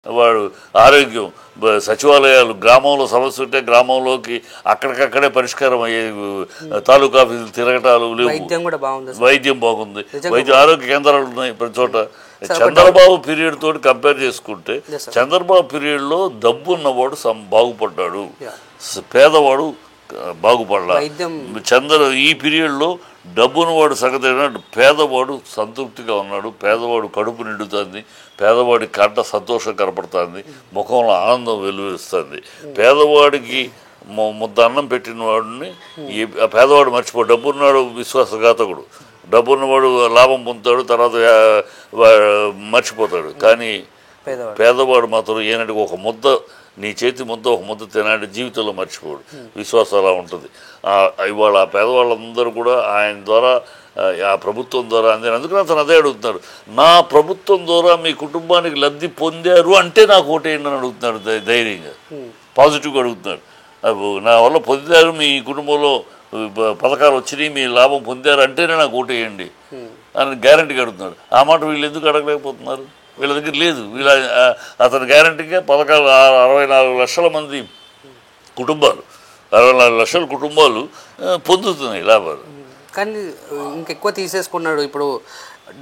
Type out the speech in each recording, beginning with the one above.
వాడు ఆరోగ్యం సచివాలయాలు గ్రామంలో సమస్య ఉంటే గ్రామంలోకి అక్కడికక్కడే పరిష్కారం అయ్యే తాలూకా ఆఫీసులు తిరగటాలు లేవు. వైద్యం బాగుంది, వైద్య ఆరోగ్య కేంద్రాలు ఉన్నాయి ప్రతి చోట. చంద్రబాబు పీరియడ్ తోటి కంపేర్ చేసుకుంటే చంద్రబాబు పీరియడ్లో డబ్బు ఉన్నవాడు బాగుపడ్డాడు, పేదవాడు బాగుపడ్డా. ఈ పీరియడ్లో డబ్బున్నవాడు సగతైన పేదవాడు సంతృప్తిగా ఉన్నాడు, పేదవాడు కడుపు నిండుతుంది, పేదవాడి కంట సంతోషం కనపడుతుంది, ముఖంలో ఆనందం వెలువరిస్తుంది. పేదవాడికి ముద్ద అన్నం పెట్టిన వాడిని పేదవాడు మర్చిపో. డబ్బున్నాడు విశ్వాసఘాతకుడు, డబ్బున్నవాడు లాభం పొందుతాడు, తర్వాత మర్చిపోతాడు. కానీ పేదవాడు మాత్రం ఏనాటికి ఒక ముద్ద, నీ చేతి ముద్ద ఒక ముద్ద తినాడు, జీవితంలో మర్చిపోడు. విశ్వాసం అలా ఉంటుంది. ఇవాళ ఆ పేదవాళ్ళందరూ కూడా ఆయన ద్వారా, ఆ ప్రభుత్వం ద్వారా అందుకని అతను అదే అడుగుతున్నారు. నా ప్రభుత్వం ద్వారా మీ కుటుంబానికి లబ్ధి పొందారు అంటే నాకు ఓటేయండి అని అడుగుతున్నాడు ధైర్యంగా, పాజిటివ్గా అడుగుతున్నాడు. నా వల్ల పొందారు, మీ కుటుంబంలో పథకాలు వచ్చినాయి, మీ లాభం పొందారు అంటేనే నాకు ఓటేయండి అని గ్యారంటీగా అడుగుతున్నాడు. ఆ మాట వీళ్ళు ఎందుకు అడగలేకపోతున్నారు? వీళ్ళ దగ్గర లేదు. అతను గ్యారంటీగా 64 లక్షల మంది కుటుంబాలు, 64 లక్షల కుటుంబాలు పొందుతున్నాయి లాభాలు. కానీ ఇంకెక్కువ తీసేసుకున్నాడు. ఇప్పుడు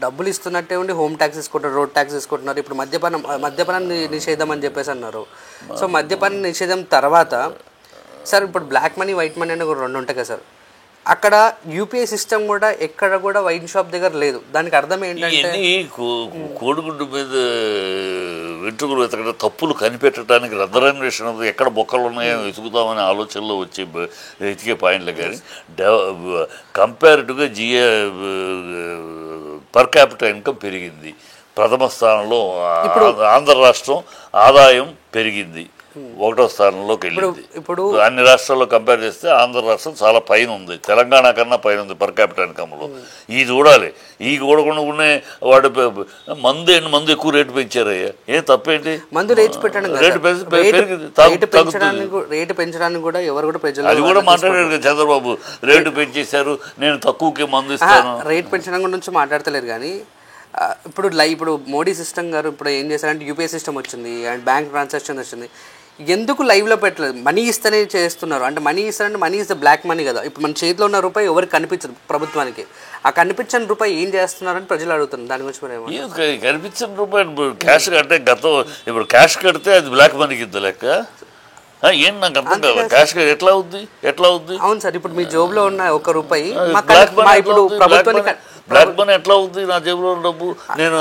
డబ్బులు ఇస్తున్నట్టే ఉండి హోమ్ ట్యాక్స్ తీసుకుంటారు, రోడ్ ట్యాక్స్ తీసుకుంటున్నారు. ఇప్పుడు మద్యపానాన్ని నిషేధం అని చెప్పేసి అన్నారు. సో మద్యపాన నిషేధం తర్వాత సార్ ఇప్పుడు బ్లాక్ మనీ వైట్ మనీ అని 2 ఉంటాయి కదా సార్. అక్కడ యూపీఐ సిస్టమ్ కూడా ఎక్కడ కూడా వైన్ షాప్ దగ్గర లేదు. దానికి అర్థం ఏంటంటే కోడిగుడ్డు మీద వెంట్రుకలు వెతకడం, తప్పులు కనిపెట్టడానికి రద్దరన్వేషణ ఎక్కడ బొక్కలు ఉన్నాయో వెతుకుతామనే ఆలోచనలో వచ్చే వెతికే పాయింట్లు. కానీ కంపారిటివ్గా పర్ క్యాపిటల్ ఇన్కమ్ పెరిగింది. ప్రథమ స్థానంలో ఆంధ్ర రాష్ట్రం ఆదాయం పెరిగింది, 1వ స్థానంలోకి వెళ్ళింది. ఇప్పుడు అన్ని రాష్ట్రాల్లో కంపేర్ చేస్తే ఆంధ్ర రాష్ట్రం చాలా పైన ఉంది, తెలంగాణ కన్నా పైన ఉంది పర్ క్యాపిటల్ ఇన్కమ్లో. ఇది చూడాలి. ఈ చూడకుండా ఉన్న వాడు మందు ఎక్కువ రేటు పెంచారయ్యా, ఏం తప్పేంటి? మందు రేటు పెంచడానికి కూడా ఎవరు కూడా ప్రజలు అది కూడా మాట్లాడారు కదా చంద్రబాబు, రేటు పెంచేశారు, నేను తక్కువకే మందు ఇస్తాను. రేటు పెంచడం గురించి మాట్లాడతలేరు. కానీ ఇప్పుడు మోడీ సిస్టమ్ గారు ఇప్పుడు ఏం చేశారంటే యూపీఐ సిస్టమ్ వచ్చింది అండ్ బ్యాంక్ ట్రాన్సాక్షన్ వచ్చింది. ఎందుకు లైవ్లో పెట్టలేదు? మనీ ఇస్తేనే చేస్తున్నారు. అంటే మనీ ఇస్తారంటే మనీ ఇస్తే బ్లాక్ మనీ కదా. ఇప్పుడు మన చేతిలో ఉన్న రూపాయి ఎవరికి కనిపించదు ప్రభుత్వానికి. ఆ కనిపించని రూపాయి ఏం చేస్తున్నారని ప్రజలు అడుగుతున్నారు. దాని గురించి మరి కనిపించిన రూపాయి క్యాష్ అంటే ఇప్పుడు క్యాష్ కడితే అది బ్లాక్ మనీకి ఇద్దా లెక్క? ఏం నాకు అర్థం కాదు. క్యాష్ ఎట్లా అవుద్ది? అవును సార్, ఇప్పుడు మీ జోబులో ఉన్న 1 రూపాయి ఇప్పుడు ప్రభుత్వానికి బ్లాక్ మనీ ఎట్లా అవుతుంది? నా జేబులో ఉన్న డబ్బు, నేను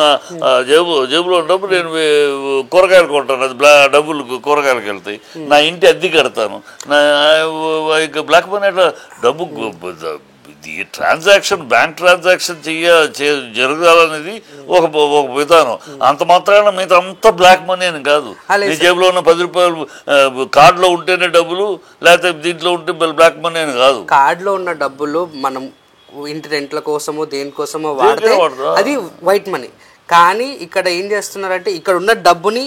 జేబులో ఉన్న డబ్బు నేను కూరగాయలు కొంటాను, అది డబ్బులు కూరగాయలకు వెళ్తాయి. నా ఇంటి అద్దె కడతాను, నా బ్లాక్ మనీ ఎట్లా? డబ్బు ట్రాన్సాక్షన్, బ్యాంక్ ట్రాన్సాక్షన్ జరగాలనేది ఒక విధానం. అంత మాత్రాన మిగతా అంతా బ్లాక్ మనీ అని కాదు. నీ జేబులో ఉన్న 10 రూపాయలు కార్డులో ఉంటేనే డబ్బులు, లేకపోతే దీంట్లో ఉంటే బ్లాక్ మనీ అని కాదు. కార్డులో ఉన్న డబ్బులు మనం ఇంటి రెంట్ల కోసమో దేనికోసమో వాడితే అది వైట్ మనీ. కానీ ఇక్కడ ఏం చేస్తున్నారంటే ఇక్కడ ఉన్న డబ్బుని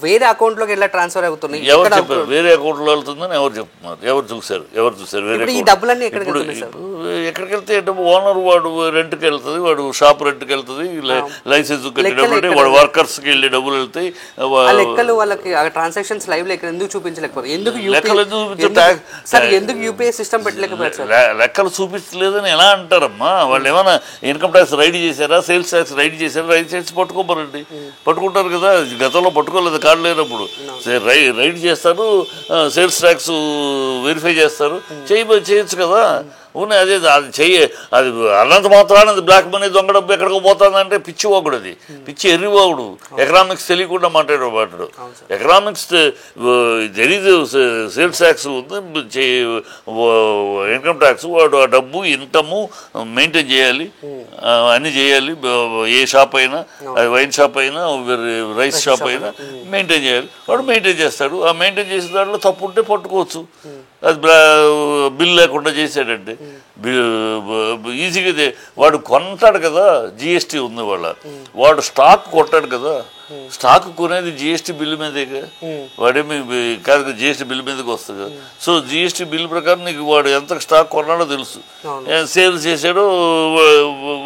వేరే అకౌంట్లోకి ఎలా ట్రాన్స్ఫర్ అవుతుంది? ఎవరు చెప్పారు వేరే అకౌంట్లో వెళ్తుందని? ఎవరు చెప్తున్నారు? ఎవరు చూసారు? వేరే ఈ డబ్బులన్నీ ఎక్కడికి వెళ్తే డబ్బు ఓనర్ వాడు రెంట్కి వెళ్తుంది, వాడు షాప్ రెంట్కి వెళ్తుంది, లైసెన్స్ కట్టేటప్పుడు వాడు వర్కర్స్కి వెళ్ళే డబ్బులు వెళ్తాయి. లెక్కలు వాళ్ళకి ట్రాన్సాక్షన్స్ లైవ్ లెక్కలు ఎందుకు చూపించలేకపోయారు? ఎందుకు యూపీఐ సిస్టమ్ పెట్టలేకపోయారు? లెక్కలు చూపించలేదని ఎలా అంటారమ్మా? వాళ్ళు ఏమైనా ఇన్కమ్ ట్యాక్స్ రైడ్ చేశారా, సేల్స్ ట్యాక్స్ రైడ్ చేశారా? రైడ్ చేసి పట్టుకోమరండి, పట్టుకుంటారు కదా. గతంలో పట్టుకోలేదు కార్డు లేనప్పుడు. రైడ్ చేస్తారు, సేల్స్ ట్యాక్స్ వెరిఫై చేస్తారు, చేయొచ్చు కదా. అదే అది అన్నంత మాత్రాన అది బ్లాక్ మనీ దొంగ డబ్బు ఎక్కడికి పోతుందంటే పిచ్చి ఒకడు, అది పిచ్చి ఎర్రివాడు. ఎకనామిక్స్ తెలియకుండా మాట్లాడు. ఎకనామిక్స్ తెలీదు. సేల్స్ ట్యాక్స్ ఉంది, ఇన్కమ్ ట్యాక్స్. వాడు ఆ డబ్బు ఇన్కమ్ మెయింటైన్ చేయాలి, అన్నీ చేయాలి. ఏ షాప్ అయినా, అది వైన్ షాప్ అయినా రైస్ షాప్ అయినా మెయింటైన్ చేయాలి. వాడు మెయింటైన్ చేస్తాడు. ఆ మెయింటైన్ చేసిన దాంట్లో తప్పు ఉంటే పట్టుకోవచ్చు. అది బిల్ లేకుండా చేసాడంటే ఈజీగా వాడు కొంటాడు కదా. జిఎస్టీ ఉంది వాడు స్టాక్ కొట్టాడు కదా. స్టాక్ కొనేది జిఎస్టీ బిల్లు మీదేగా. వాడేమి కాదు, జిఎస్టీ బిల్లు మీదకి వస్తుంది కదా. సో జిఎస్టీ బిల్లు ప్రకారం నీకు వాడు ఎంత స్టాక్ కొన్నాడో తెలుసు, సేల్ చేశాడో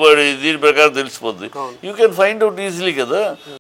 వాడు దీని ప్రకారం తెలిసిపోద్ది. You can find out easily కదా.